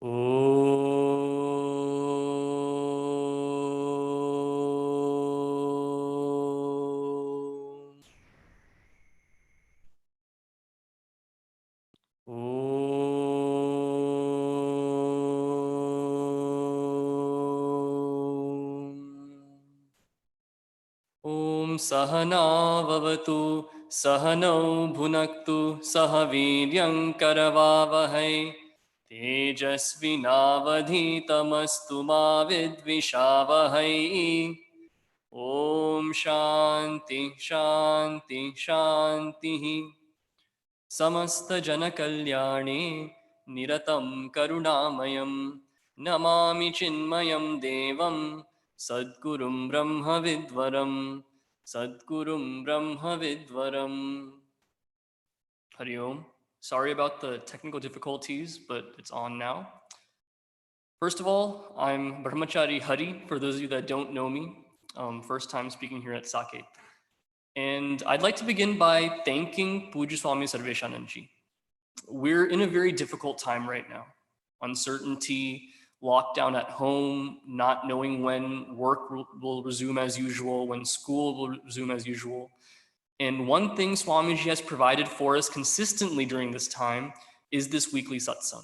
Om. Om Sahana Vavatu Sahano Bhunaktu Sahaviryam Karavavahai Tejasvinavadhitamastu ma vidvishavahai. Om Shanti Shanti Shanti. Samasta Jana Kalyane Niratam Karunamayam Namami Chinmayam Devam Sadgurum Brahma Vidvaram Sadgurum Brahma Vidvaram. Hari Om. Sorry about the technical difficulties, but it's on now. First of all, I'm Brahmachari Hari, for those of you that don't know me. First time speaking here at Saket. And I'd like to begin by thanking Puja Swami Sarveshananji. We're in a very difficult time right now. Uncertainty, lockdown at home, not knowing when work will resume as usual, when school will resume as usual. And one thing Swamiji has provided for us consistently during this time is this weekly satsang.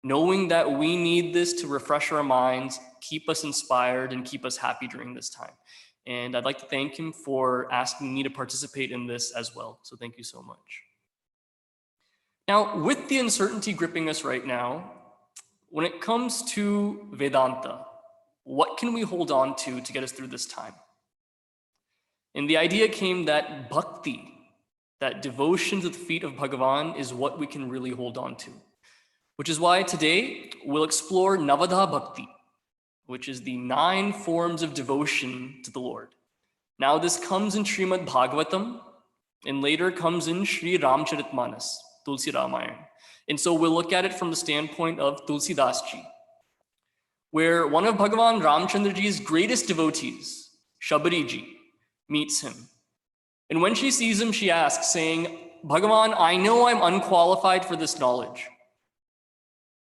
Knowing that we need this to refresh our minds, keep us inspired, and keep us happy during this time. And I'd like to thank him for asking me to participate in this as well. So thank you so much. Now, with the uncertainty gripping us right now, when it comes to Vedanta, what can we hold on to get us through this time? And the idea came that bhakti, that devotion to the feet of Bhagavan, is what we can really hold on to. Which is why today we'll explore Navadha Bhakti, which is the 9 forms of devotion to the Lord. Now this comes in Srimad Bhagavatam, and later comes in Sri Ramcharitmanas, Tulsi Ramayana. And so we'll look at it from the standpoint of Tulsi Das Ji, where one of Bhagavan Ramchandraji's greatest devotees, Shabari Ji, meets him. And when she sees him, she asks, saying, Bhagavan, I know I'm unqualified for this knowledge.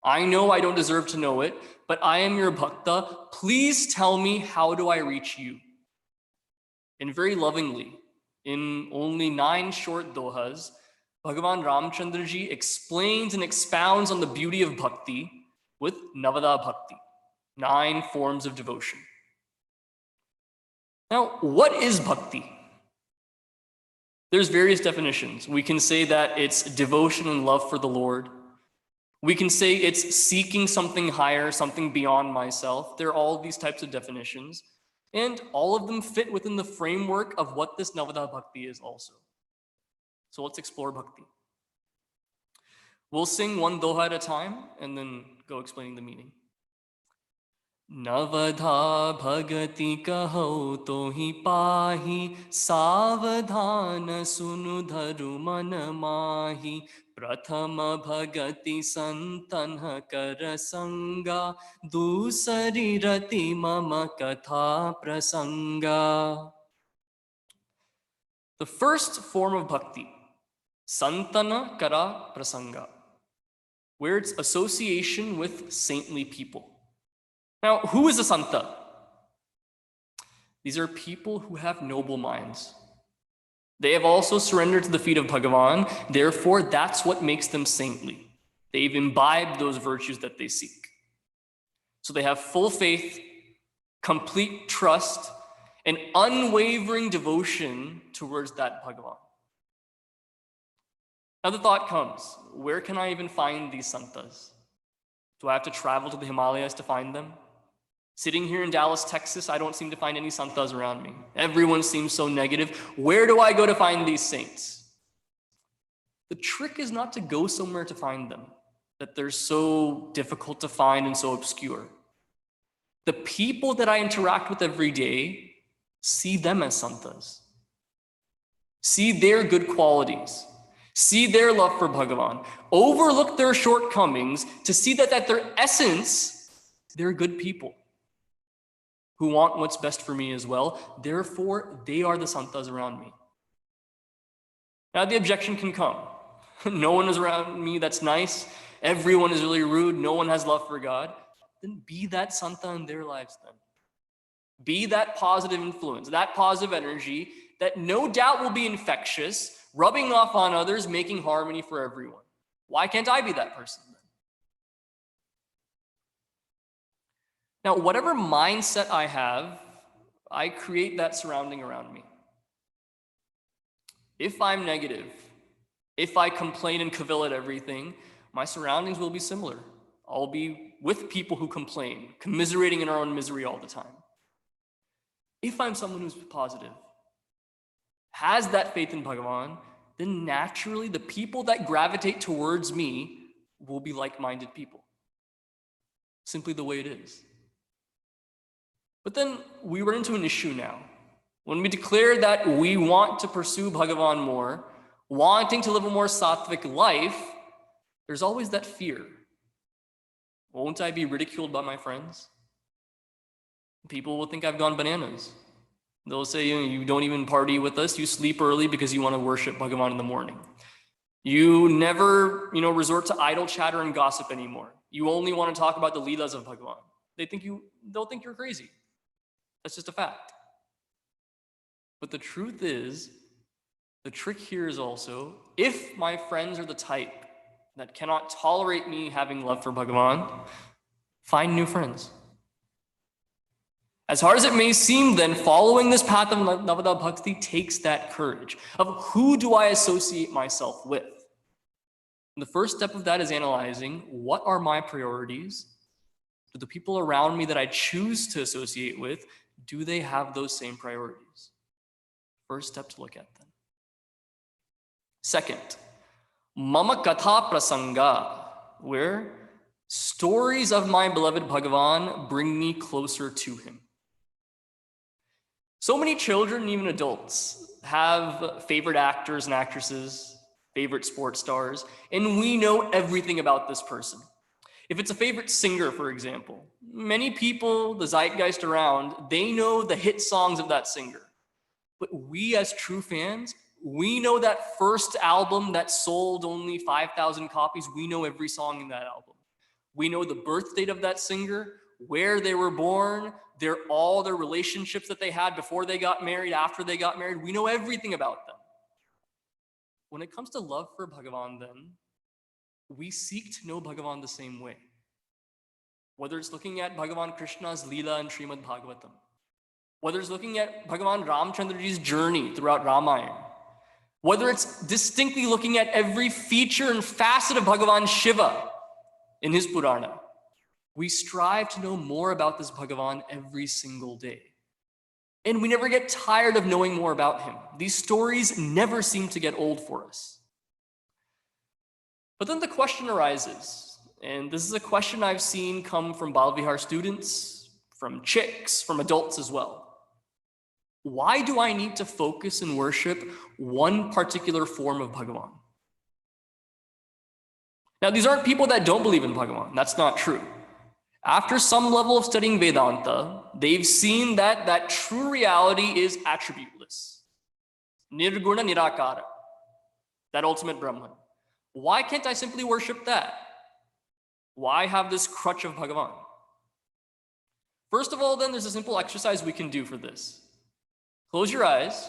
I know I don't deserve to know it, but I am your bhakta. Please tell me, how do I reach you? And very lovingly, in only 9 short dohas, Bhagavan Ramchandraji explains and expounds on the beauty of bhakti with Navada Bhakti, 9 forms of devotion. Now, what is bhakti? There's various definitions. We can say that it's devotion and love for the Lord. We can say it's seeking something higher, something beyond myself. There are all these types of definitions, and all of them fit within the framework of what this Navada Bhakti is also. So let's explore bhakti. We'll sing 1 doha at a time and then go explaining the meaning. Navadha bhagati kaho tohi pahi, savadhana sunu dharu mana mahi, prathama bhagati santanha karasanga, dusari rati mama katha prasanga. The first form of bhakti, santana kara prasanga, where it's association with saintly people. Now, who is a santa? These are people who have noble minds. They have also surrendered to the feet of Bhagavan. Therefore, that's what makes them saintly. They've imbibed those virtues that they seek. So they have full faith, complete trust, and unwavering devotion towards that Bhagavan. Now the thought comes, where can I even find these santas? Do I have to travel to the Himalayas to find them? Sitting here in Dallas, Texas, I don't seem to find any santas around me. Everyone seems so negative. Where do I go to find these saints? The trick is not to go somewhere to find them, that they're so difficult to find and so obscure. The people that I interact with every day, see them as santas. See their good qualities. See their love for Bhagavan. Overlook their shortcomings to see that at their essence, they're good people who want what's best for me as well. Therefore, they are the santas around me. Now the objection can come. No one is around me that's nice, everyone is really rude, no one has love for God, then be that santa in their lives then. Be that positive influence, that positive energy that no doubt will be infectious, rubbing off on others, making harmony for everyone. Why can't I be that person then? Now, whatever mindset I have, I create that surrounding around me. If I'm negative, if I complain and cavil at everything, my surroundings will be similar. I'll be with people who complain, commiserating in our own misery all the time. If I'm someone who's positive, has that faith in Bhagavan, then naturally the people that gravitate towards me will be like-minded people. Simply the way it is. But then we run into an issue now. When we declare that we want to pursue Bhagavan more, wanting to live a more sattvic life, there's always that fear. Won't I be ridiculed by my friends? People will think I've gone bananas. They'll say, you don't even party with us, you sleep early because you want to worship Bhagavan in the morning. You never, resort to idle chatter and gossip anymore. You only want to talk about the leelas of Bhagavan. They'll think you're crazy. That's just a fact. But the truth is, the trick here is also, if my friends are the type that cannot tolerate me having love for Bhagavan, find new friends. As hard as it may seem, then, following this path of Navada Bhakti takes that courage of who do I associate myself with? And the first step of that is analyzing what are my priorities? Do the people around me that I choose to associate with, do they have those same priorities? First step to look at then. Second, Mama Katha Prasanga, where stories of my beloved Bhagavan bring me closer to him. So many children, even adults, have favorite actors and actresses, favorite sports stars, and we know everything about this person. If it's a favorite singer, for example, many people, the zeitgeist around, they know the hit songs of that singer. But we as true fans, we know that first album that sold only 5,000 copies. We know every song in that album. We know the birth date of that singer, where they were born, all their relationships that they had before they got married, after they got married. We know everything about them. When it comes to love for Bhagavan, then, we seek to know Bhagavan the same way. Whether it's looking at Bhagavan Krishna's Leela and Srimad Bhagavatam, whether it's looking at Bhagavan Ramchandraji's journey throughout Ramayana, whether it's distinctly looking at every feature and facet of Bhagavan Shiva in his Purana, we strive to know more about this Bhagavan every single day. And we never get tired of knowing more about him. These stories never seem to get old for us. But then the question arises, and this is a question I've seen come from Balvihar students, from chicks, from adults as well. Why do I need to focus and worship one particular form of Bhagavan? Now, these aren't people that don't believe in Bhagavan. That's not true. After some level of studying Vedanta, they've seen that true reality is attributeless. Nirguna Nirakara, that ultimate Brahman. Why can't I simply worship that? Why have this crutch of Bhagavan? First of all, then, there's a simple exercise we can do for this. Close your eyes.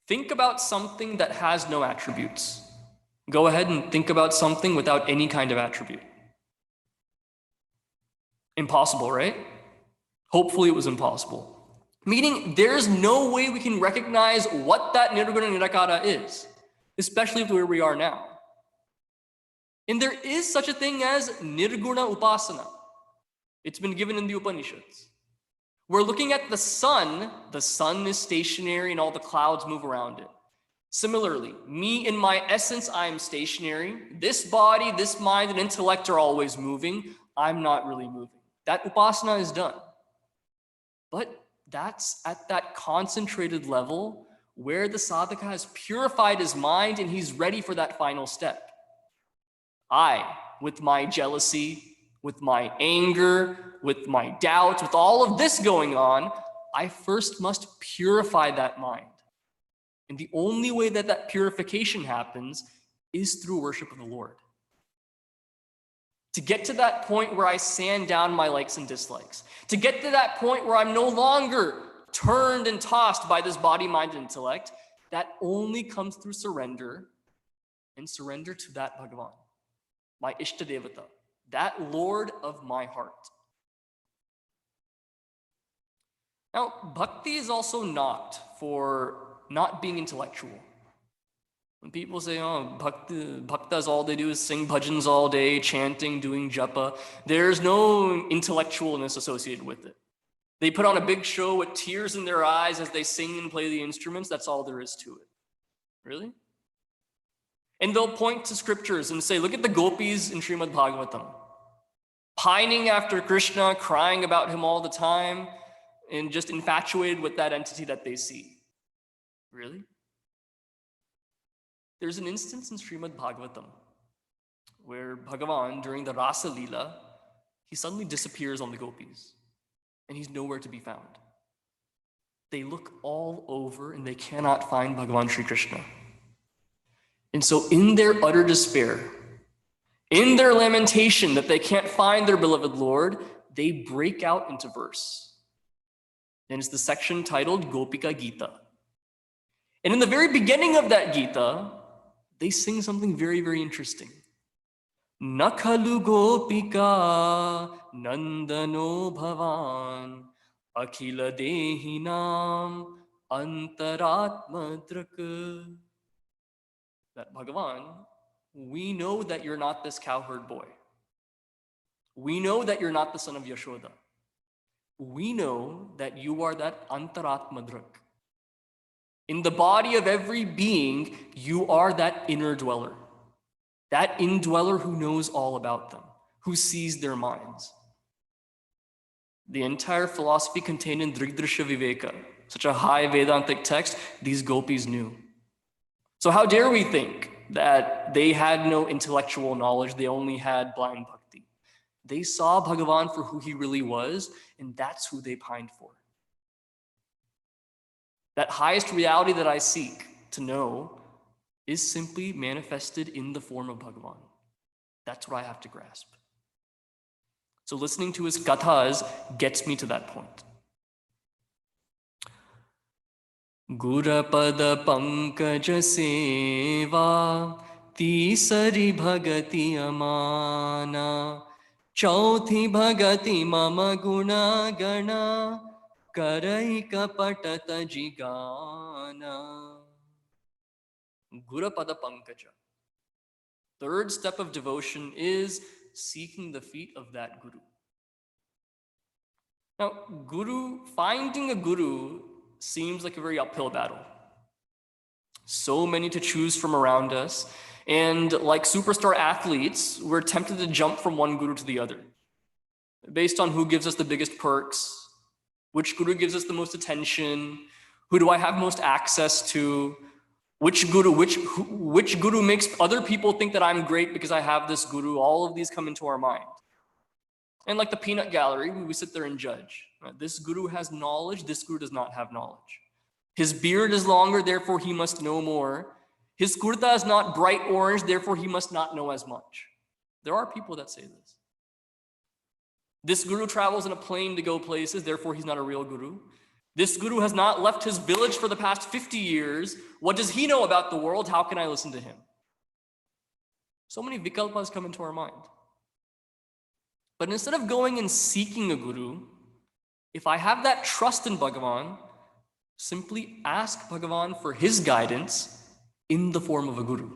Think about something that has no attributes. Go ahead and think about something without any kind of attribute. Impossible, right? Hopefully it was impossible. Meaning there's no way we can recognize what that Nirguna Nirakara is, especially where we are now. And there is such a thing as Nirguna Upasana. It's been given in the Upanishads. We're looking at the sun is stationary and all the clouds move around it. Similarly, me in my essence, I am stationary. This body, this mind, and intellect are always moving. I'm not really moving. That upasana is done. But that's at that concentrated level where the sadhaka has purified his mind and he's ready for that final step. I, with my jealousy, with my anger, with my doubts, with all of this going on, I first must purify that mind. And the only way that purification happens is through worship of the Lord. To get to that point where I sand down my likes and dislikes. To get to that point where I'm no longer turned and tossed by this body, mind, and intellect, that only comes through surrender, and surrender to that Bhagavan, my Ishtadevata, that Lord of my heart. Now, bhakti is also knocked for not being intellectual. When people say, oh, bhaktas, all they do is sing bhajans all day, chanting, doing japa, there's no intellectualness associated with it. They put on a big show with tears in their eyes as they sing and play the instruments. That's all there is to it. Really? And they'll point to scriptures and say, look at the gopis in Srimad Bhagavatam, pining after Krishna, crying about him all the time, and just infatuated with that entity that they see. Really? There's an instance in Srimad Bhagavatam where Bhagavan, during the Rasa Leela, he suddenly disappears on the gopis, and he's nowhere to be found. They look all over, and they cannot find Bhagavan Sri Krishna. And so in their utter despair, in their lamentation that they can't find their beloved Lord, they break out into verse. And it's the section titled Gopika Gita. And in the very beginning of that Gita, they sing something very, very interesting. Nakhalu Gopika Nandano Bhavan Akhila Dehinam Antaratma Drak. That Bhagavan, we know that you're not this cowherd boy. We know that you're not the son of Yashoda. We know that you are that Antaratma Drak. In the body of every being, you are that inner dweller, that indweller who knows all about them, who sees their minds. The entire philosophy contained in Drigdrisha Viveka, such a high Vedantic text, these gopis knew. So how dare we think that they had no intellectual knowledge, they only had blind bhakti. They saw Bhagavan for who he really was, and that's who they pined for. That highest reality that I seek to know is simply manifested in the form of Bhagavan. That's what I have to grasp. So listening to his kathas gets me to that point. Gurapada Pankaja Seva Tisari Bhagati Amana Chauthi Bhagati Mama Guna Gana Karaika Patata Jigana. Gurapada Pankaja. Third step of devotion is seeking the feet of that guru. Now, finding a guru seems like a very uphill battle. So many to choose from around us, and like superstar athletes, we're tempted to jump from one guru to the other, based on who gives us the biggest perks, which guru gives us the most attention, who do I have most access to, which guru makes other people think that I'm great because I have this guru. All of these come into our mind. And like the peanut gallery, we sit there and judge. This guru has knowledge, this guru does not have knowledge. His beard is longer, therefore he must know more. His kurta is not bright orange, therefore he must not know as much. There are people that say this. This guru travels in a plane to go places, therefore he's not a real guru. This guru has not left his village for the past 50 years. What does he know about the world? How can I listen to him? So many vikalpas come into our mind. But instead of going and seeking a guru, if I have that trust in Bhagavan, simply ask Bhagavan for his guidance in the form of a guru.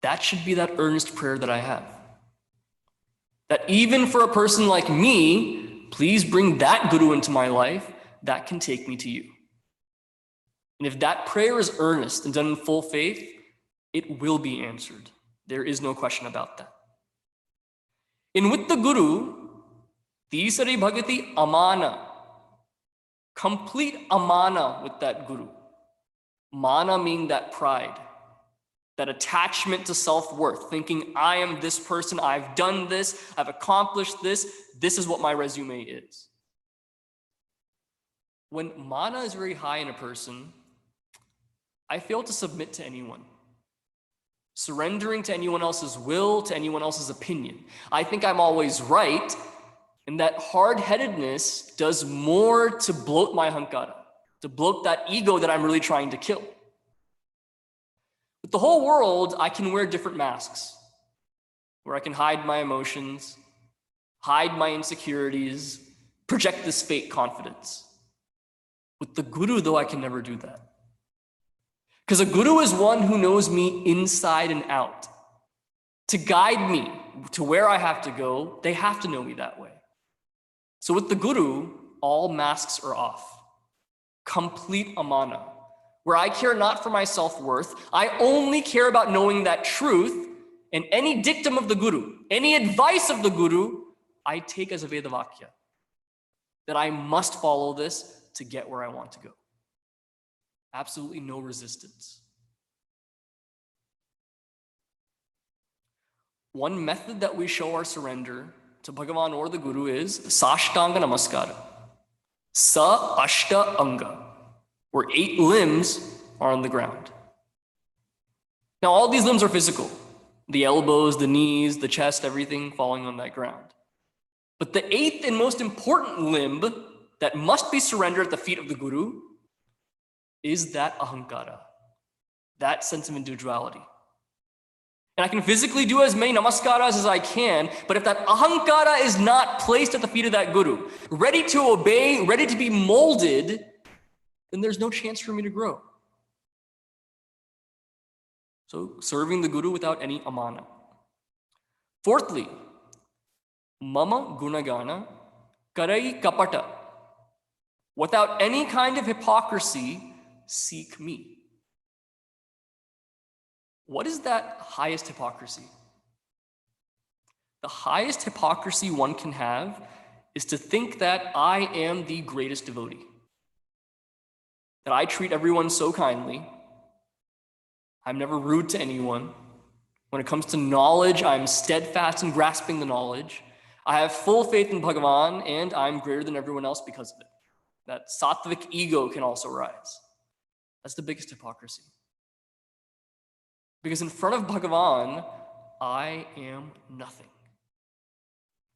That should be that earnest prayer that I have. That even for a person like me, please bring that guru into my life that can take me to you. And if that prayer is earnest and done in full faith, it will be answered. There is no question about that. And with the guru, Tisari Bhagati Amana, complete amana with that guru. Mana meaning that pride, that attachment to self-worth, thinking I am this person, I've done this, I've accomplished this is what my resume is. When mana is very high in a person, I fail to submit to anyone. surrendering to anyone else's will, to anyone else's opinion. I think I'm always right, and that hard-headedness does more to bloat my ahankara, to bloat that ego that I'm really trying to kill. With the whole world, I can wear different masks, where I can hide my emotions, hide my insecurities, project this fake confidence. With the Guru, though, I can never do that. Because a Guru is one who knows me inside and out. To guide me to where I have to go, they have to know me that way. So with the Guru, all masks are off. Complete amana, where I care not for my self-worth. I only care about knowing that truth, and any dictum of the Guru, any advice of the Guru, I take as a Vedavakya, that I must follow this to get where I want to go. Absolutely no resistance. One method that we show our surrender to Bhagavan or the Guru is Sashtanga Namaskara. Sa Ashta Anga, where 8 limbs are on the ground. Now, all these limbs are physical. The elbows, the knees, the chest, everything falling on that ground. But the 8th and most important limb that must be surrendered at the feet of the Guru is that ahankara, that sense of individuality. And I can physically do as many namaskaras as I can, but if that ahankara is not placed at the feet of that Guru, ready to obey, ready to be molded, then there's no chance for me to grow. So serving the Guru without any amana. Fourthly, mama gunagana karai kapata. Without any kind of hypocrisy, seek me. What is that highest hypocrisy? The highest hypocrisy one can have is to think that I am the greatest devotee, that I treat everyone so kindly, I'm never rude to anyone. When it comes to knowledge, I'm steadfast in grasping the knowledge. I have full faith in Bhagavan, and I'm greater than everyone else because of it. That sattvic ego can also rise. That's the biggest hypocrisy. Because in front of Bhagavan, I am nothing.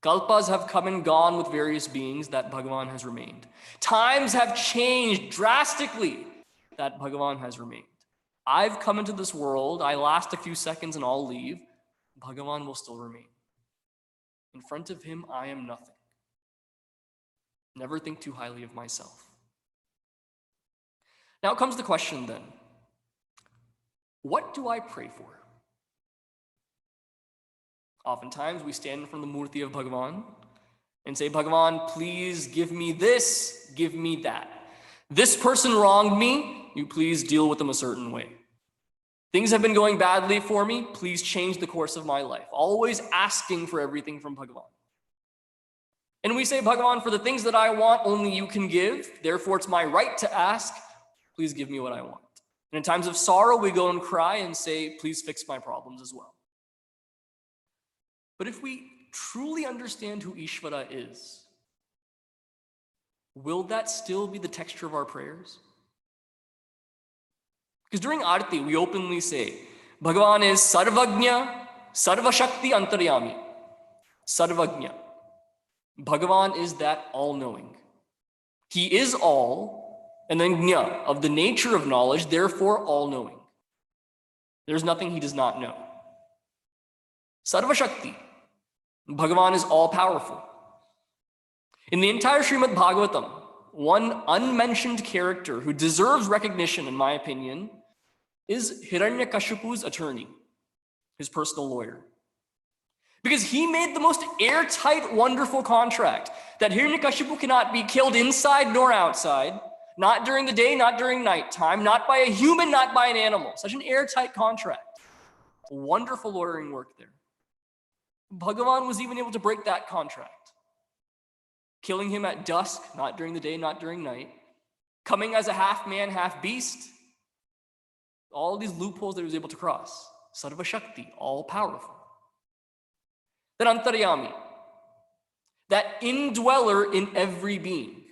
Kalpas have come and gone with various beings, that Bhagavan has remained. Times have changed drastically, that Bhagavan has remained. I've come into this world, I last a few seconds and I'll leave. Bhagavan will still remain. In front of him, I am nothing. Never think too highly of myself. Now comes the question then. What do I pray for? Oftentimes we stand in front of the Murti of Bhagavan and say, Bhagavan, please give me this, give me that. This person wronged me, you please deal with them a certain way. Things have been going badly for me, please change the course of my life. Always asking for everything from Bhagavan. And we say, Bhagavan, for the things that I want, only you can give. Therefore, it's my right to ask, please give me what I want. And in times of sorrow, we go and cry and say, please fix my problems as well. But if we truly understand who Ishvara is, will that still be the texture of our prayers? Because during Arati, we openly say, Bhagavan is Sarvagnya, Sarvashakti Antaryami. Sarvagnya. Bhagavan is that all-knowing. He is all, and then Gnya, of the nature of knowledge, therefore all-knowing. There's nothing he does not know. Sarvashakti. Bhagavan is all-powerful. In the entire Srimad Bhagavatam, one unmentioned character who deserves recognition, in my opinion, is Hiranyakashipu's attorney, his personal lawyer. Because he made the most airtight, wonderful contract that Hiranyakashipu cannot be killed inside nor outside, not during the day, not during nighttime, not by a human, not by an animal. Such an airtight contract. Wonderful lawyering work there. Bhagavan was even able to break that contract. Killing him at dusk, not during the day, not during night. Coming as a half man, half beast. All these loopholes that he was able to cross. Sarva Shakti, all powerful. Then Antaryami, that indweller in every being,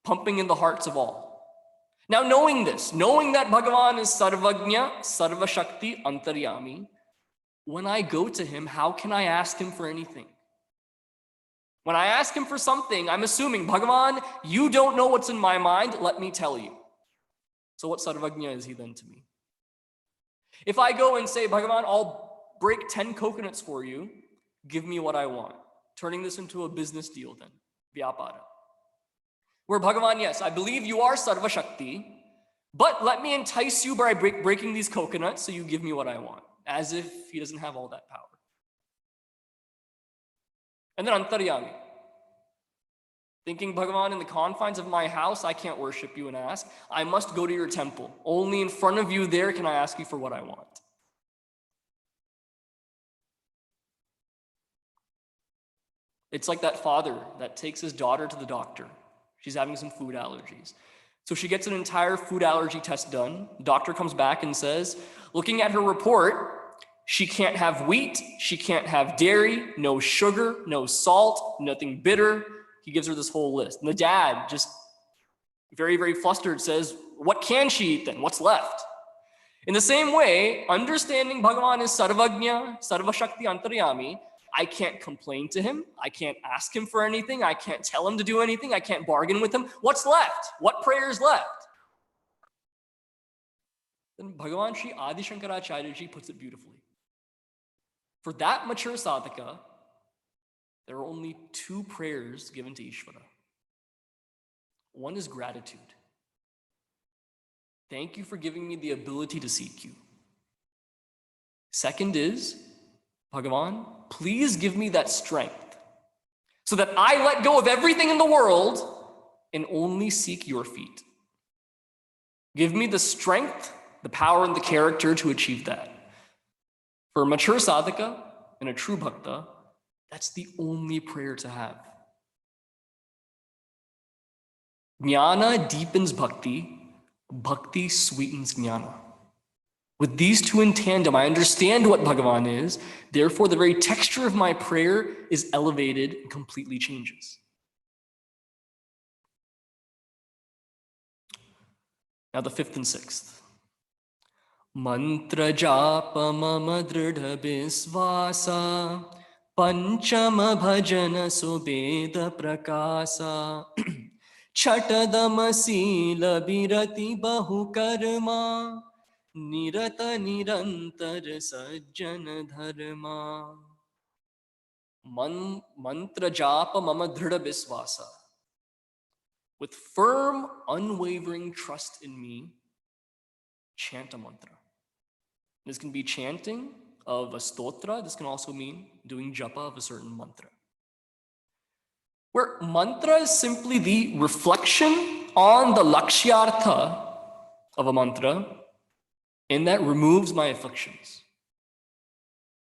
pumping in the hearts of all. Now, knowing this, knowing that Bhagavan is Sarvagnya, Sarvashakti, Antaryami, when I go to him, how can I ask him for anything? When I ask him for something, I'm assuming, Bhagavan, you don't know what's in my mind, let me tell you. So what Sarvagnya is he then to me? If I go and say, Bhagavan, I'll break 10 coconuts for you, give me what I want. Turning this into a business deal then, vyapara. Where Bhagavan, yes, I believe you are Sarva Shakti, but let me entice you by breaking these coconuts so you give me what I want, as if he doesn't have all that power. And then Antaryami, thinking, Bhagavan, in the confines of my house, I can't worship you and ask. I must go to your temple. Only in front of you there can I ask you for what I want. It's like that father that takes his daughter to the doctor. She's having some food allergies. So she gets an entire food allergy test done. The doctor comes back and says, looking at her report, she can't have wheat, she can't have dairy, no sugar, no salt, nothing bitter. He gives her this whole list. And the dad, just very, very flustered, says, what can she eat then? What's left? In the same way, understanding Bhagavan is Sarvagnya, Sarvashakti Antaryami, I can't complain to him. I can't ask him for anything. I can't tell him to do anything. I can't bargain with him. What's left? What prayer is left? Then Bhagavan Sri Adi Shankaracharya Ji puts it beautifully. For that mature sadhaka, there are only two prayers given to Ishvara. One is gratitude. Thank you for giving me the ability to seek you. Second is, Bhagavan, please give me that strength so that I let go of everything in the world and only seek your feet. Give me the strength, the power, and the character to achieve that. For a mature sadhaka and a true bhakta, that's the only prayer to have. Jnana deepens bhakti, bhakti sweetens jnana. With these two in tandem, I understand what Bhagavan is. Therefore, the very texture of my prayer is elevated and completely changes. Now the fifth and sixth. Mantra japa mama dridha bisvasa panchama bhajana subeda prakasa chatadama sila birati bahu karma Nirata nirantar sajjana dharma. Mantra japa mama dhrida bisvasa. With firm, unwavering trust in me, chant a mantra. This can be chanting of a stotra. This can also mean doing japa of a certain mantra. Where mantra is simply the reflection on the lakshyartha of a mantra, and that removes my afflictions.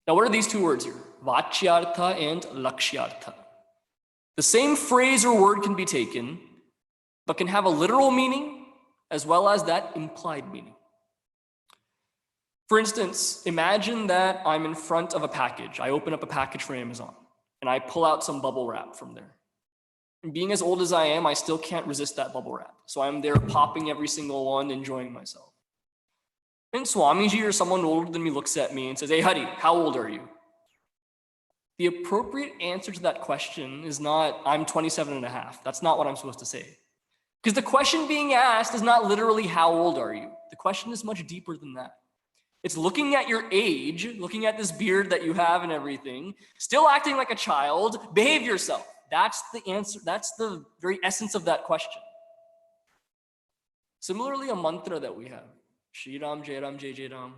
Now, what are these two words here? Vachyartha and lakshyartha. The same phrase or word can be taken, but can have a literal meaning as well as that implied meaning. For instance, imagine that I'm in front of a package. I open up a package from Amazon, and I pull out some bubble wrap from there. And being as old as I am, I still can't resist that bubble wrap. So I'm there popping every single one, enjoying myself. And Swamiji or someone older than me looks at me and says, hey, Hari, how old are you? The appropriate answer to that question is not, I'm 27 and a half. That's not what I'm supposed to say. Because the question being asked is not literally, how old are you? The question is much deeper than that. It's looking at your age, looking at this beard that you have and everything, still acting like a child, behave yourself. That's the answer. That's the very essence of that question. Similarly, a mantra that we have. Shri Ram, Jai Ram, Jai Jai Ram,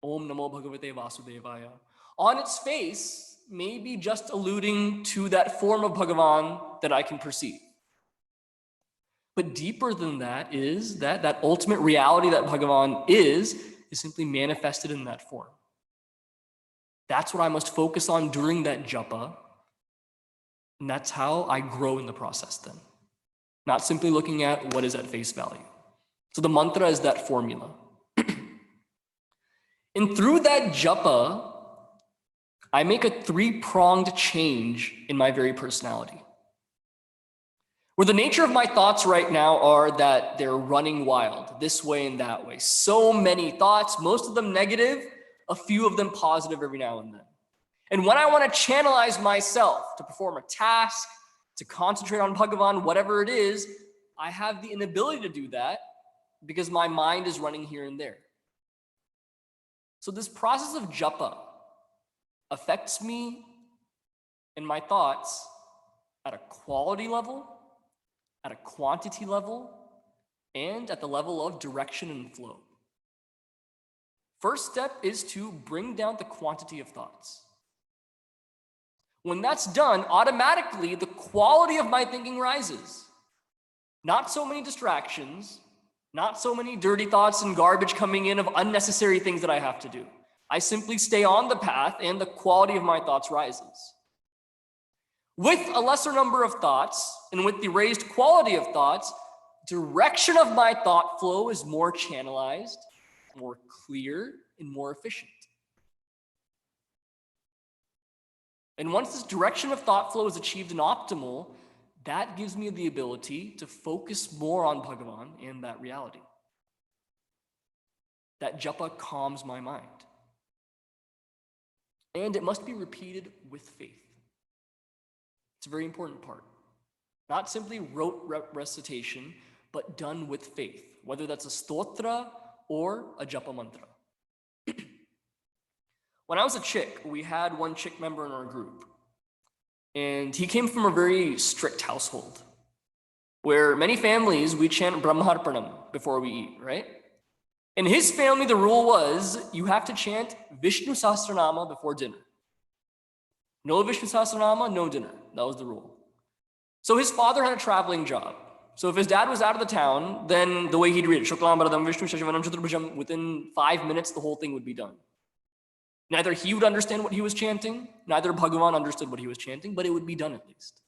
Om Namo Bhagavate Vasudevaya. On its face, may be just alluding to that form of Bhagavan that I can perceive. But deeper than that is that ultimate reality that Bhagavan is simply manifested in that form. That's what I must focus on during that japa. And that's how I grow in the process then. Not simply looking at what is at face value. So the mantra is that formula. And through that japa, I make a three-pronged change in my very personality. Where the nature of my thoughts right now are that they're running wild, this way and that way. So many thoughts, most of them negative, a few of them positive every now and then. And when I want to channelize myself to perform a task, to concentrate on Bhagavan, whatever it is, I have the inability to do that because my mind is running here and there. So this process of japa affects me and my thoughts at a quality level, at a quantity level, and at the level of direction and flow. First step is to bring down the quantity of thoughts. When that's done, automatically the quality of my thinking rises. Not so many distractions, not so many dirty thoughts and garbage coming in of unnecessary things that I have to do. I simply stay on the path and the quality of my thoughts rises. With a lesser number of thoughts and with the raised quality of thoughts, direction of my thought flow is more channelized, more clear, and more efficient. And once this direction of thought flow is achieved and optimal, that gives me the ability to focus more on Bhagavan and that reality. That japa calms my mind. And it must be repeated with faith. It's a very important part. Not simply rote recitation, but done with faith, whether that's a stotra or a japa mantra. When I was a chick, we had one chick member in our group, and he came from a very strict household, where many families, we chant Brahmaharpanam before we eat, right? In his family, the rule was, you have to chant Vishnu Sahasranama before dinner. No Vishnu Sahasranama, no dinner. That was the rule. So his father had a traveling job. So if his dad was out of the town, then the way he'd read it, Shuklam Bharadam Vishnu Shashivanam Chaturbhujam, within 5 minutes, the whole thing would be done. Neither he would understand what he was chanting, neither Bhagavan understood what he was chanting, but it would be done at least.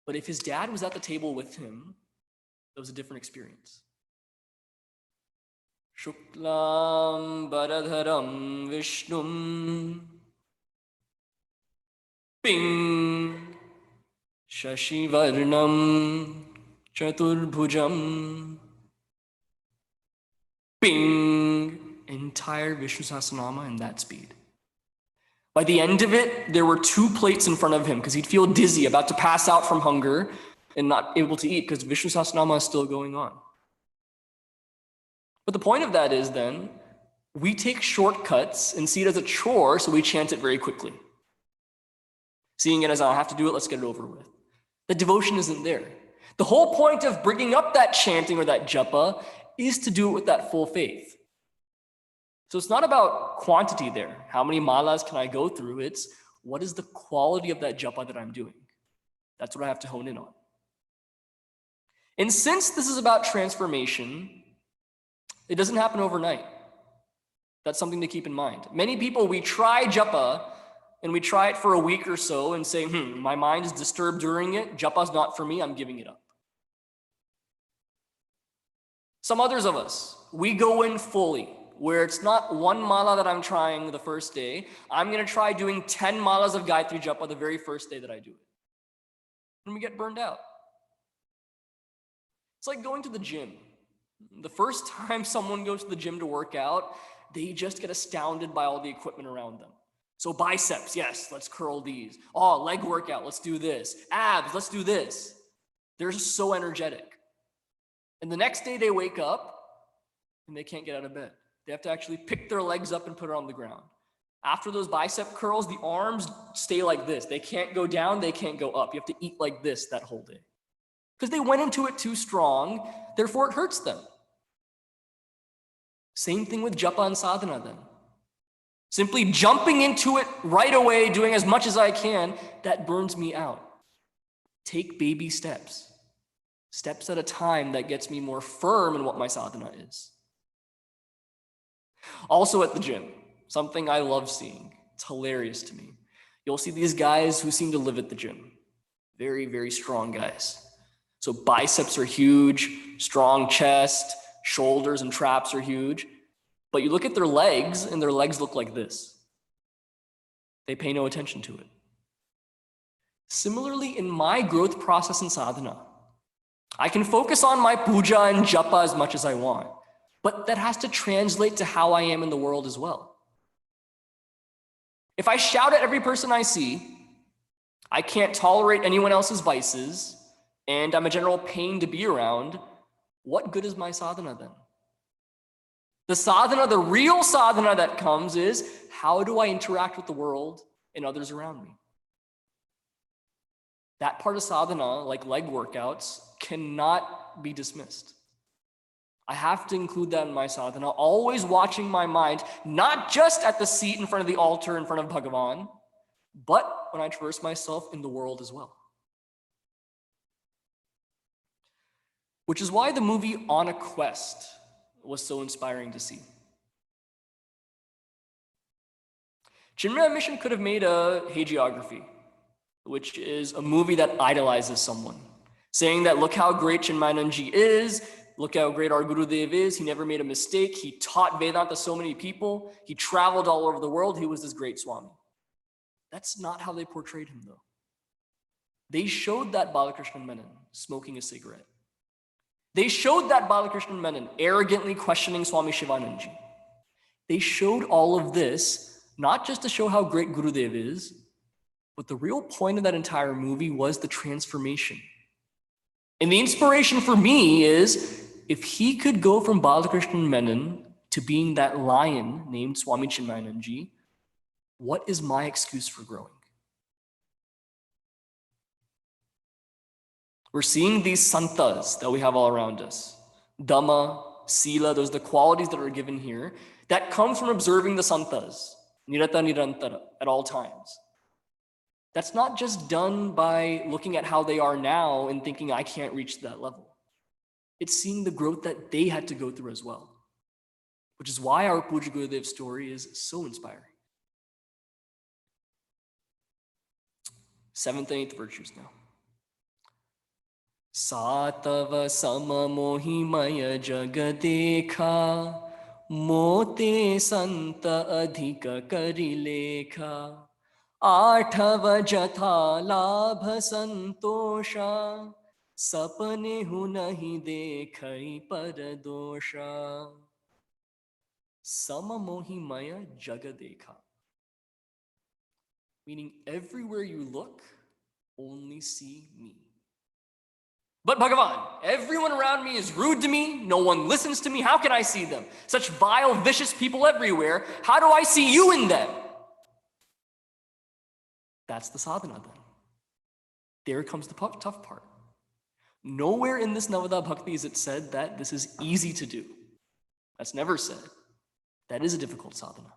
But if his dad was at the table with him, it was a different experience. Shuklam Bharadharam Vishnum Ping Shashivarnam Chaturbhujam Ping. Entire Vishnu Sahasranama in that speed. By the end of it, there were 2 plates in front of him because he'd feel dizzy, about to pass out from hunger and not able to eat because Vishnu Sahasranama is still going on. But the point of that is then, we take shortcuts and see it as a chore, so we chant it very quickly. Seeing it as, I have to do it, let's get it over with. The devotion isn't there. The whole point of bringing up that chanting or that japa is to do it with that full faith. So it's not about quantity there. How many malas can I go through? It's what is the quality of that japa that I'm doing? That's what I have to hone in on. And since this is about transformation, it doesn't happen overnight. That's something to keep in mind. Many people, we try japa and we try it for a week or so and say, my mind is disturbed during it. Japa's not for me. I'm giving it up. Some others of us, we go in fully, where it's not 1 mala that I'm trying the first day. I'm going to try doing 10 malas of Gayatri Japa the very first day that I do it. And we get burned out. It's like going to the gym. The first time someone goes to the gym to work out, they just get astounded by all the equipment around them. So biceps, yes, let's curl these. Oh, leg workout, let's do this. Abs, let's do this. They're just so energetic. And the next day they wake up and they can't get out of bed. They have to actually pick their legs up and put it on the ground. After those bicep curls, the arms stay like this. They can't go down, they can't go up. You have to eat like this that whole day. Because they went into it too strong, therefore it hurts them. Same thing with japa and sadhana then. Simply jumping into it right away, doing as much as I can, that burns me out. Take baby steps. Steps at a time that gets me more firm in what my sadhana is. Also at the gym, something I love seeing. It's hilarious to me. You'll see these guys who seem to live at the gym. Very, very strong guys. So biceps are huge, strong chest, shoulders and traps are huge. But you look at their legs and their legs look like this. They pay no attention to it. Similarly, in my growth process in sadhana, I can focus on my puja and japa as much as I want, but that has to translate to how I am in the world as well. If I shout at every person I see, I can't tolerate anyone else's vices, and I'm a general pain to be around, what good is my sadhana then? The sadhana, the real sadhana that comes is, how do I interact with the world and others around me? That part of sadhana, like leg workouts, cannot be dismissed. I have to include that in my sadhana, always watching my mind, not just at the seat in front of the altar in front of Bhagavan, but when I traverse myself in the world as well. Which is why the movie On a Quest was so inspiring to see. Chinmaya Mission could have made a hagiography, which is a movie that idolizes someone, saying that look how great Chinmayananji is, look how great our Gurudev is, he never made a mistake, he taught Vedanta to so many people, he traveled all over the world, he was this great Swami. That's not how they portrayed him though. They showed that Balakrishnan Menon smoking a cigarette. They showed that Balakrishnan Menon arrogantly questioning Swami Shivananji. They showed all of this, not just to show how great Gurudev is, but the real point of that entire movie was the transformation. And the inspiration for me is, if he could go from Balakrishnan Menon to being that lion named Swami Chinmayananji, what is my excuse for growing? We're seeing these santas that we have all around us. Dhamma, sila, those are the qualities that are given here, that comes from observing the santas, nirata nirantara, at all times. That's not just done by looking at how they are now and thinking I can't reach that level. It's seeing the growth that they had to go through as well, which is why our Puja Gurudev story is so inspiring. 7th and 8th virtues now. Satava sama mohimaya jagadekha mote santa adhika karilekha आठव जथा लाभ संतोषा सपने who नहीं देखई पर दोषा Samamohimaya jagadekha, meaning everywhere you look, only see me. But Bhagavan, everyone around me is rude to me, no one listens to me, how can I see them? Such vile, vicious people everywhere, how do I see you in them? That's the sadhana then. There comes the tough part. Nowhere in this Navada Bhakti is it said that this is easy to do. That's never said. That is a difficult sadhana.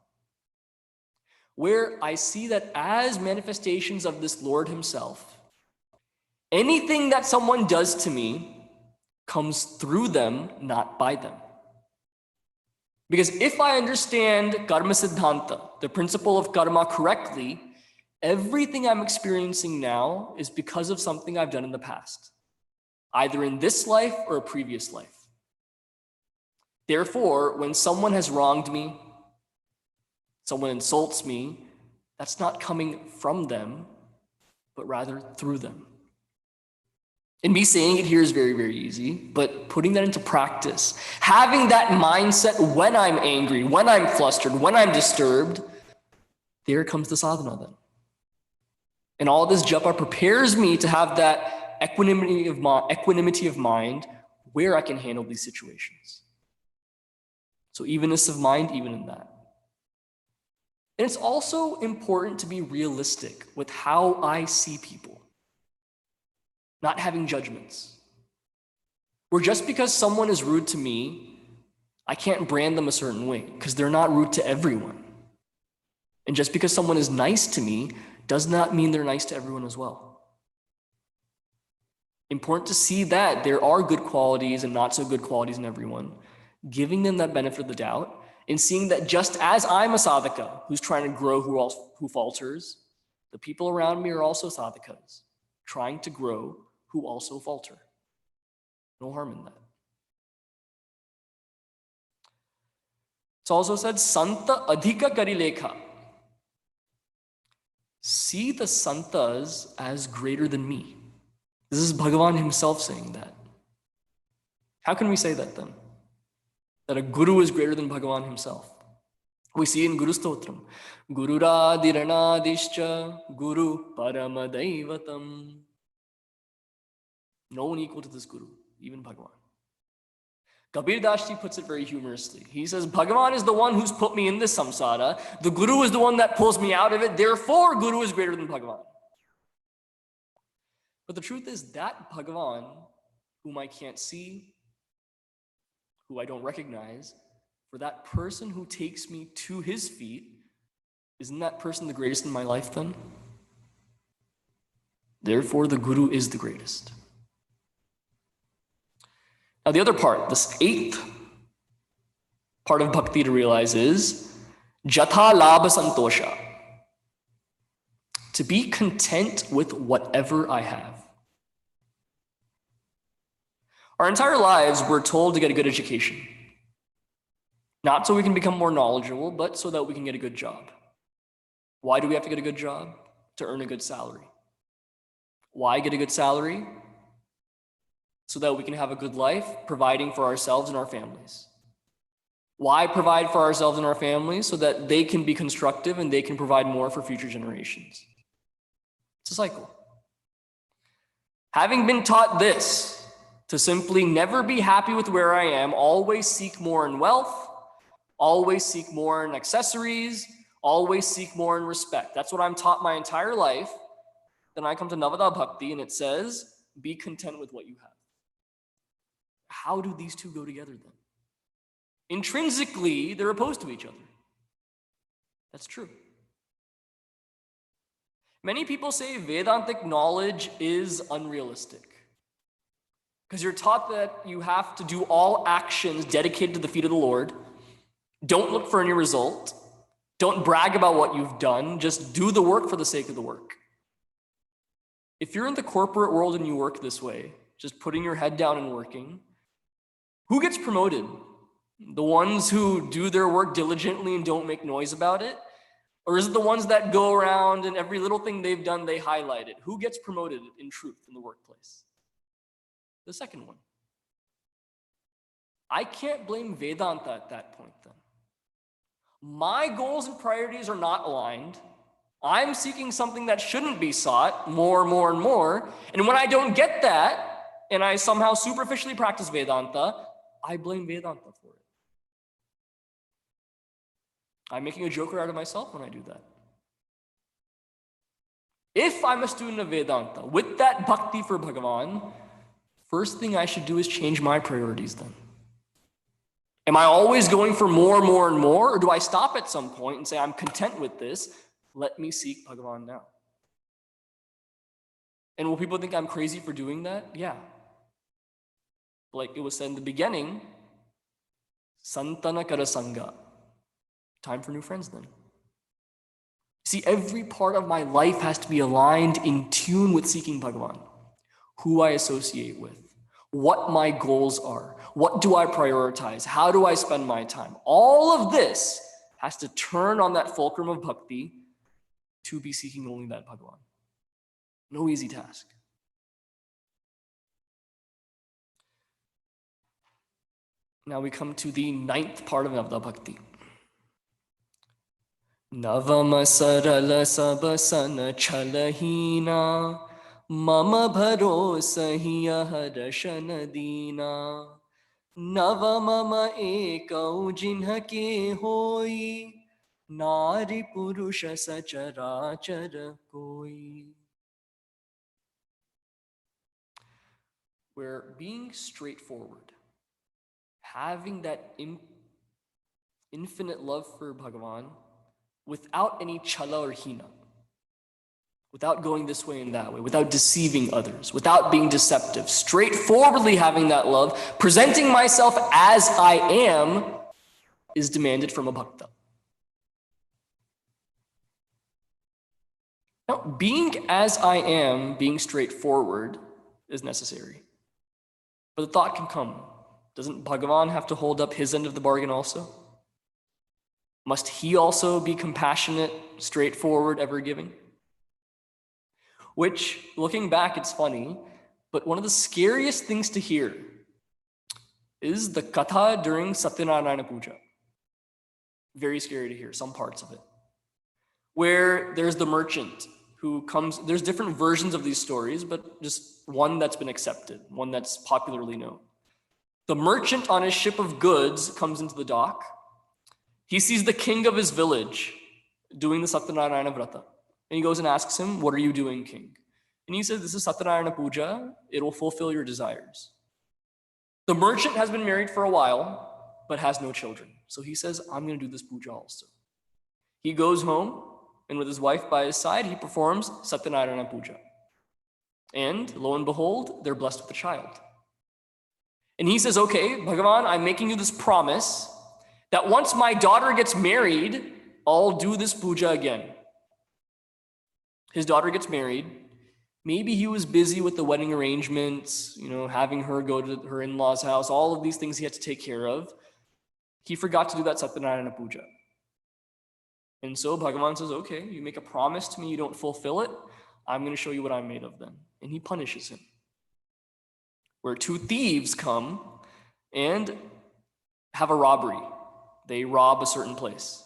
Where I see that as manifestations of this Lord himself, anything that someone does to me comes through them, not by them. Because if I understand karma siddhanta, the principle of karma correctly, everything I'm experiencing now is because of something I've done in the past, either in this life or a previous life. Therefore, when someone has wronged me, someone insults me, that's not coming from them, but rather through them. And me saying it here is very, very easy, but putting that into practice, having that mindset when I'm angry, when I'm flustered, when I'm disturbed, there comes the sadhana then. And all this japa prepares me to have that equanimity of mind where I can handle these situations. So evenness of mind, even in that. And it's also important to be realistic with how I see people, not having judgments. Where just because someone is rude to me, I can't brand them a certain way because they're not rude to everyone. And just because someone is nice to me does not mean they're nice to everyone as well. Important to see that there are good qualities and not so good qualities in everyone, giving them that benefit of the doubt, and seeing that just as I'm a sadhaka who's trying to grow who falters, the people around me are also sadhakas trying to grow who also falter. No harm in that. It's also said, Santa Adhika Karilekha. see the santas as greater than me. This is Bhagavan himself saying that. How can we say that then? That a guru is greater than Bhagavan himself. We see in Guru Stotram, Gururadiranadischa Guru Paramadaivatam. No one equal to this guru, even Bhagavan. Kabir Das Ji puts it very humorously. He says, Bhagavan is the one who's put me in this samsara. The guru is the one that pulls me out of it. Therefore, guru is greater than Bhagavan. But the truth is that Bhagavan, whom I can't see, who I don't recognize, for that person who takes me to his feet, isn't that person the greatest in my life then? Therefore, the guru is the greatest. Now, the other part, this eighth part of bhakti to realize is jatha labha santosha. To be content with whatever I have. Our entire lives, we're told to get a good education. Not so we can become more knowledgeable, but so that we can get a good job. Why do we have to get a good job? To earn a good salary. Why get a good salary? So that we can have a good life, providing for ourselves and our families. Why provide for ourselves and our families? So that they can be constructive and they can provide more for future generations. It's a cycle. Having been taught this, to simply never be happy with where I am, always seek more in wealth, always seek more in accessories, always seek more in respect. That's what I'm taught my entire life. Then I come to Navada Bhakti and it says, be content with what you have. How do these two go together then? Intrinsically, they're opposed to each other. That's true. Many people say Vedantic knowledge is unrealistic. Because you're taught that you have to do all actions dedicated to the feet of the Lord. Don't look for any result. Don't brag about what you've done. Just do the work for the sake of the work. If you're in the corporate world and you work this way, just putting your head down and working, who gets promoted? The ones who do their work diligently and don't make noise about it? Or is it the ones that go around and every little thing they've done, they highlight it? Who gets promoted in truth in the workplace? The second one. I can't blame Vedanta at that point then. My goals and priorities are not aligned. I'm seeking something that shouldn't be sought, more, and more. And when I don't get that, and I somehow superficially practice Vedanta, I blame Vedanta for it. I'm making a joker out of myself when I do that. If I'm a student of Vedanta, with that bhakti for Bhagavan, first thing I should do is change my priorities then. Am I always going for more, and more? Or do I stop at some point and say, I'm content with this, let me seek Bhagavan now? And will people think I'm crazy for doing that? Yeah. Like it was said in the beginning, Santana Kara Sangha. Time for new friends then. See, every part of my life has to be aligned in tune with seeking Bhagavan. Who I associate with, what my goals are, what do I prioritize, how do I spend my time. All of this has to turn on that fulcrum of bhakti to be seeking only that Bhagavan. No easy task. Now we come to the ninth part of Navada Bhakti. Navama sarala sabasana chalahina mama bharosa hiya harashana dina Navamama ekau jinhake hoi nari purusha sacharachara koi. Where being straightforward, having that infinite love for Bhagavan without any chala or hina, without going this way and that way, without deceiving others, without being deceptive, straightforwardly having that love, presenting myself as I am, is demanded from a bhakta. Now, being as I am, being straightforward, is necessary. But the thought can come, doesn't Bhagavan have to hold up his end of the bargain also? Must he also be compassionate, straightforward, ever giving? which, looking back, it's funny, but one of the scariest things to hear is the katha during Satyanarayana Puja. Very scary to hear, some parts of it. Where there's the merchant who comes, there's different versions of these stories, but just one that's been accepted, one that's popularly known. The merchant on his ship of goods comes into the dock. He sees the king of his village doing the Satyanarayana Vrata. And he goes and asks him, "What are you doing, king?" And he says, "This is Satyanarayana Puja. It will fulfill your desires." The merchant has been married for a while, but has no children. So he says, "I'm going to do this puja also." He goes home, and with his wife by his side, he performs Satyanarayana Puja. And lo and behold, they're blessed with a child. And he says, "Okay, Bhagavan, I'm making you this promise that once my daughter gets married, I'll do this puja again." His daughter gets married. Maybe he was busy with the wedding arrangements, having her go to her in-laws' house, all of these things he had to take care of. He forgot to do that Satyanarayana Puja. And so Bhagavan says, "Okay, you make a promise to me, you don't fulfill it, I'm going to show you what I'm made of then." And he punishes him. Where two thieves come and have a robbery. They rob a certain place.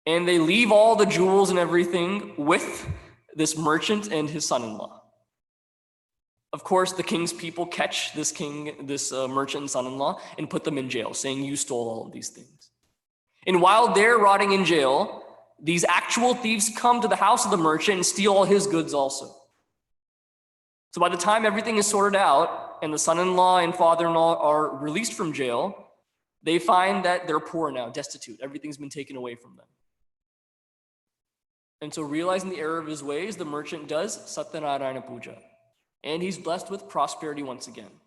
And they leave all the jewels and everything with this merchant and his son-in-law. Of course, the king's people catch this merchant and son-in-law and put them in jail, saying, "You stole all of these things." And while they're rotting in jail, these actual thieves come to the house of the merchant and steal all his goods also. So by the time everything is sorted out and the son-in-law and father-in-law are released from jail, they find that they're poor now, destitute. Everything's been taken away from them. And so realizing the error of his ways, the merchant does Satyanarayana Puja. And he's blessed with prosperity once again.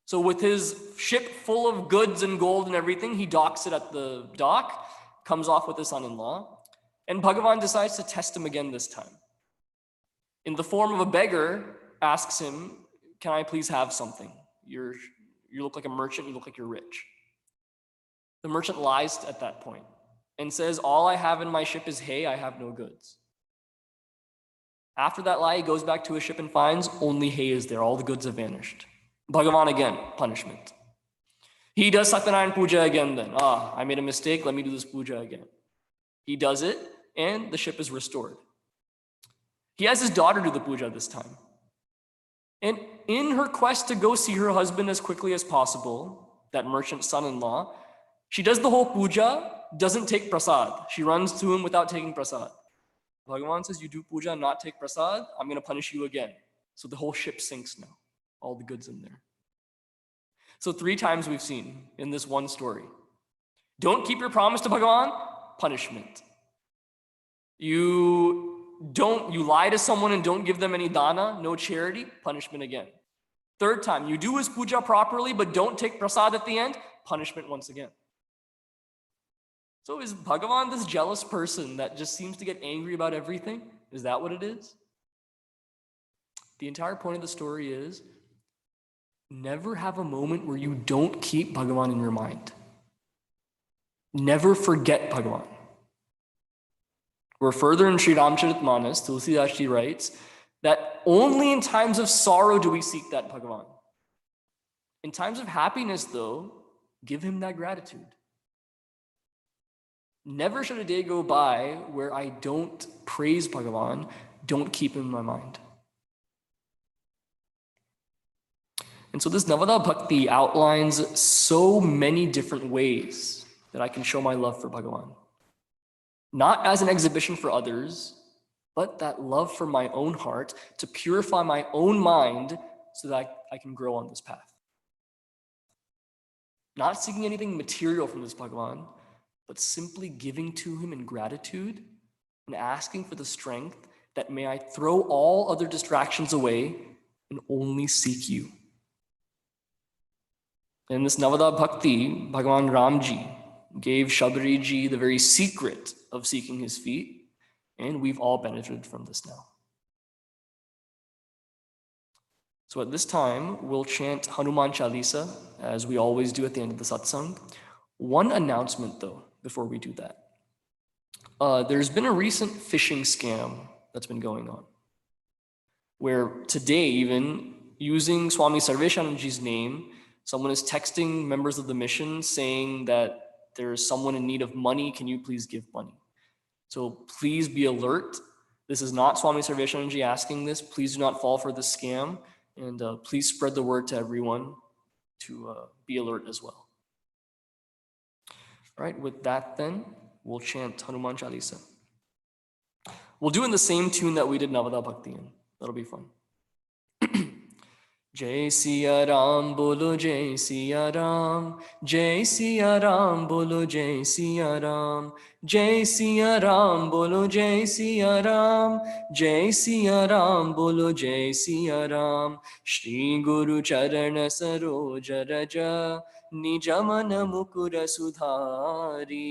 So with his ship full of goods and gold and everything, he docks it at the dock, comes off with his son-in-law, and Bhagavan decides to test him again this time. In the form of a beggar, asks him, "Can I please have something? You look like a merchant, you look like you're rich." The merchant lies at that point and says, "All I have in my ship is hay, I have no goods." After that lie, he goes back to his ship and finds only hay is there, all the goods have vanished. Bhagavan again, punishment. He does Satyanarayana Puja again then. I made a mistake, let me do this puja again. He does it, and the ship is restored. He has his daughter do the puja this time. And in her quest to go see her husband as quickly as possible, that merchant son-in-law, she does the whole puja, doesn't take prasad. She runs to him without taking prasad. Bhagavan says, "You do puja, not take prasad, I'm going to punish you again." So the whole ship sinks now, all the goods in there. So 3 times we've seen in this one story. Don't keep your promise to Bhagavan, punishment. You lie to someone and don't give them any dana, no charity, punishment again. 3rd time, you do his puja properly, but don't take prasad at the end, punishment once again. So is Bhagavan this jealous person that just seems to get angry about everything? Is that what it is? The entire point of the story is, never have a moment where you don't keep Bhagavan in your mind. Never forget Bhagavan. Where further in Sri Ramcharitmanas, Tulsidas Ji writes that only in times of sorrow do we seek that Bhagavan. In times of happiness, though, give him that gratitude. Never should a day go by where I don't praise Bhagavan, don't keep him in my mind. And so this Navada Bhakti outlines so many different ways that I can show my love for Bhagavan. Not as an exhibition for others, but that love for my own heart to purify my own mind so that I can grow on this path. Not seeking anything material from this Bhagavan, but simply giving to him in gratitude and asking for the strength that may I throw all other distractions away and only seek you. In this Navada Bhakti, Bhagavan Ramji gave Shabari Ji the very secret of seeking his feet, and we've all benefited from this now. So at this time, we'll chant Hanuman Chalisa, as we always do at the end of the satsang. One announcement, though, before we do that. There's been a recent phishing scam that's been going on. where today, even using Swami Sarveshananji's name, someone is texting members of the mission saying that there's someone in need of money, can you please give money? So please be alert. This is not Swami Sarveshananji asking this. Please do not fall for this scam. And please spread the word to everyone to be alert as well. All right, with that then, we'll chant Hanuman Chalisa. We'll do it in the same tune that we did Navada Bhakti in. That'll be fun. जय सिया राम बोलो जय सिया राम, जय सिया राम बोलो जय सिया राम, जय सिया राम बोलो जय सिया राम, जय सिया राम बोलो जय सिया राम। श्री गुरु चरण सरोज रज, निज मन मुकुर सुधारी,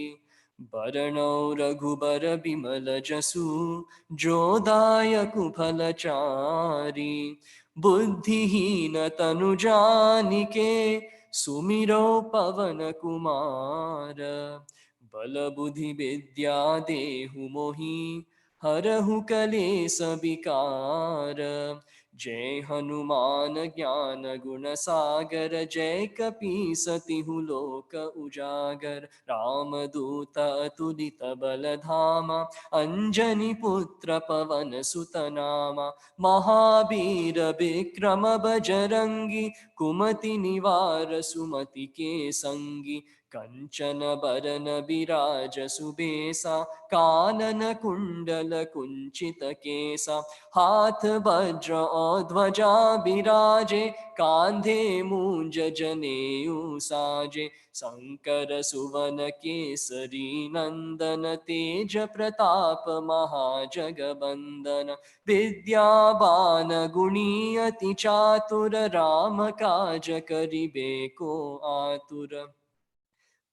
बरनौ रघुबर बिमल जसु, जो दायकु फलचारी। बुद्धिहीन तनु जानिके, सुमिरो पवन कुमार, बल बुद्धि विद्या देहु मोहि, हरहु कलेस विकार। जय हनुमान ज्ञान गुण सागर, जय कपीस तिहु लोक उजागर। राम दूत अतुलित बल धामा, अंजनी पुत्र पवन सुत नामा। महावीर विक्रम बजरंगी, कुमति निवार सुमति के संगी। कंचन बरन विराज सुबेसा, कानन कुंडल कुंचित केसा। हाथ वज्र और ध्वजा बिराजे, कांधे मूंज जनेऊ साजे। शंकर सुवन केसरी नंदन, तेज प्रताप महाजगबंदन। विद्यावान गुणी अति चातुर, राम काज करिबे को आतुर।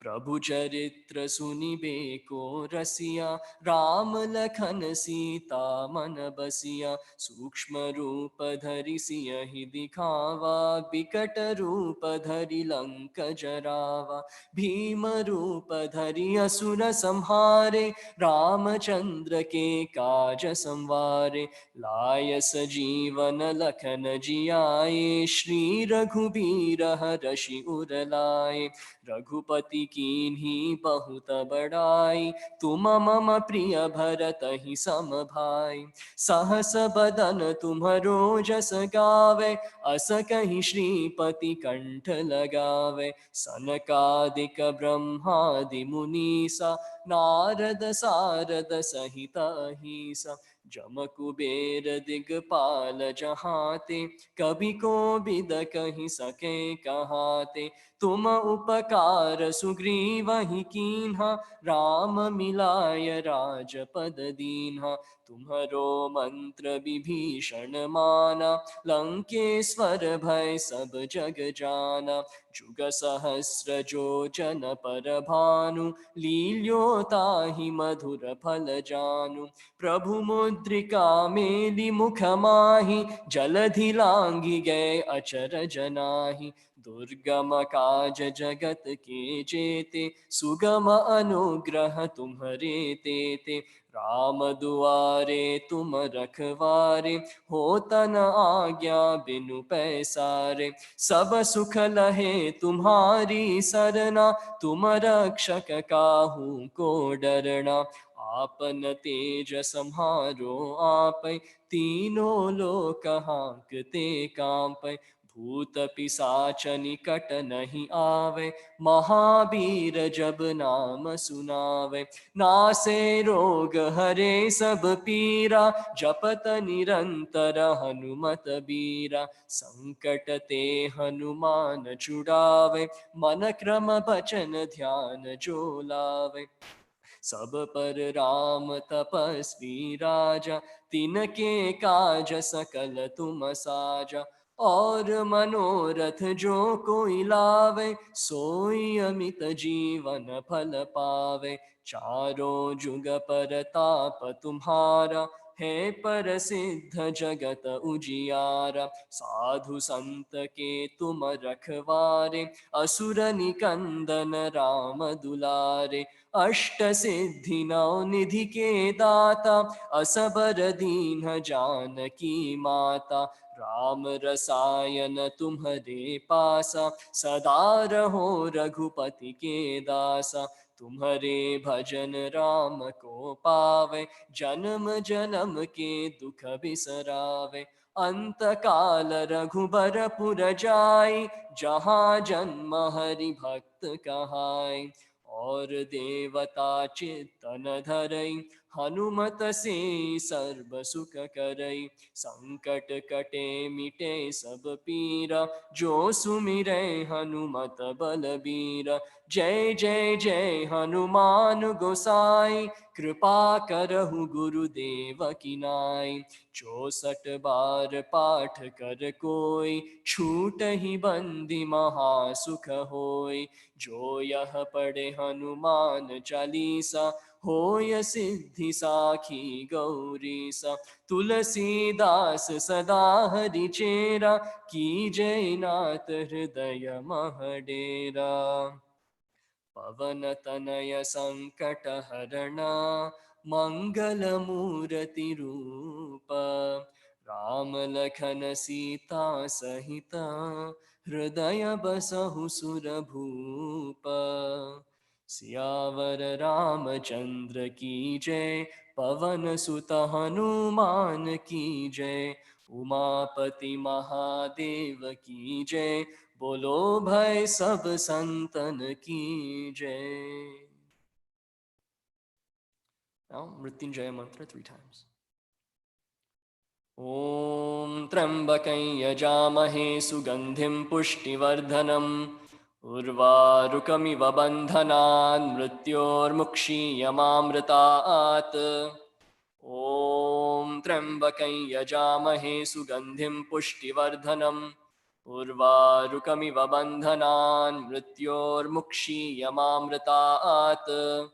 प्रभु चरित्र सुनिबे को रसिया, राम लखन सीता मन बसिया। सूक्ष्म रूप धरि सियहि दिखावा, विकट रूप धरि लंक जरावा। भीम रूप धरि असुर संहारे, रामचंद्र के काज संवारे। लाय सजीवन लखन जियाए, श्री रघुबीर हरषि उर लाए। रघुपति कीन्ही बहुत बड़ाई, तुम मम प्रिय भरतहि सम भाई। सहस बदन तुम्हरो जस गावे, अस कहि श्रीपति कंठ लगावे। सनकादिक ब्रह्मादि मुनीसा, नारद सारद सहित अहिसा। जम कुबेर दिगपाल जहाते, कवि कोविद कहि सके कहाते। तुम उपकार सुग्रीवहि कीन्हा, राम मिलाय राजपद दीन्हा। तुम्हरो मंत्र विभीषण माना, लंकेश्वर भय सब जग जाना। जुग सहस्र जो जन पर भानु, लील्योताहि मधुर फल जानु। प्रभु मुद्रिका मेलि मुख माहि, जलधि लांघि गए अचर जनाहि। दुर्गम काज जगत के जेते, सुगम अनुग्रह तुम्हरे तेते। राम दुआरे तुम रखवारे, होता न आज्ञा बिनु पैसारे। सब सुख लहे तुम्हारी सरना, तुम रक्षक काहू को डरना। आपन तेज सम्हारो आपै, तीनों लोक हांकते कांपै। भूत पिशाच निकट नहीं आवे, महावीर जब नाम सुनावे। नासे रोग हरे सब पीरा, जपत निरंतर हनुमत बीरा। संकट ते हनुमान छुड़ावे, मन क्रम बचन ध्यान जो लावे। सब पर राम तपस्वी राजा, तिनके काज सकल तुम साजा। और मनोरथ जो कोई लावे, सोई अमित जीवन फल पावे। चारों जुग परताप तुम्हारा, है परसिद्ध जगत उजियारा। साधु संत के तुम रखवारे, असुर निकंदन राम दुलारे। अष्ट सिद्धि नौ निधि के दाता, असबर दीन जानकी माता। राम रसायन तुम्हारे पासा, सदा रहो रघुपति के दासा। तुम्हारे भजन राम को पावे, जन्म जन्म के दुख बिसरावे। अंत काल रघुबर पुर जाई, जहाँ जन्म हरि भक्त कहाई। और देवता चित्तन धरई, हनुमत से सर्व सुख करई। संकट कटे मिटे सब पीरा, जो सुमिरै हनुमत बलबीरा। जय जय जय हनुमान गोसाई, कृपा करहु गुरुदेव की नाई। 64 बार पाठ कर कोई, छूट ही बंदी महासुख होय। जो यह पढ़े हनुमान चालीसा, होय सिद्धि साखी गौरी सा। तुलसीदास सदा हरि चेरा, की जय नाथ हृदय महडेरा। पवन तनय संकट हरणा, मंगल मूर्ति रूप। राम लखन सीता सहित, हृदय बसहु सुर भूप। सियावर रामचंद्र की जय, पवन सुत हनुमान की जय। उमापति महादेव की जय, बोलो भाई सब संतन की जय। Now मृत्युंजय मंत्र 3 times. ॐ त्र्यंबकं यजामहे सुगंधिं पुष्टिवर्धनम्, उर्वारुकमिव बन्धनान् मृत्योर्मुक्षीयमामृतात्। ॐ त्र्यंबकं यजामहे सुगंधिं पुष्टिवर्धनम्, उर्वारुकमिव बन्धनान् मृत्योर्मुक्षीयमामृतात्।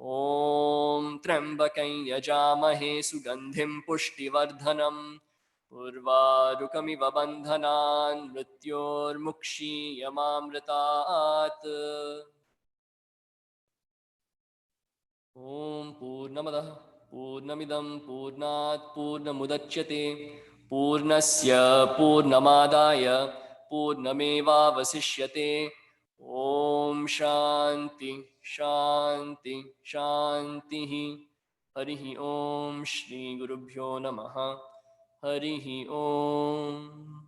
ॐ त्र्यंबकं यजामहे सुगंधिं पुष्टिवर्धनम्, उर्वारुकमिव बन्धनान् मृत्योर्मुक्षीयमामृतात्। ॐ पूर्णमदः पूर्णमिदं पूर्णात् पूर्णमुदच्यते, पूर्णस्य पूर्णमादाय पूर्णमेवावशिष्यते। ॐ शान्ति शान्ति शान्तिः। हरिः ॐ श्री गुरुभ्यो नमः। हरिः ॐ।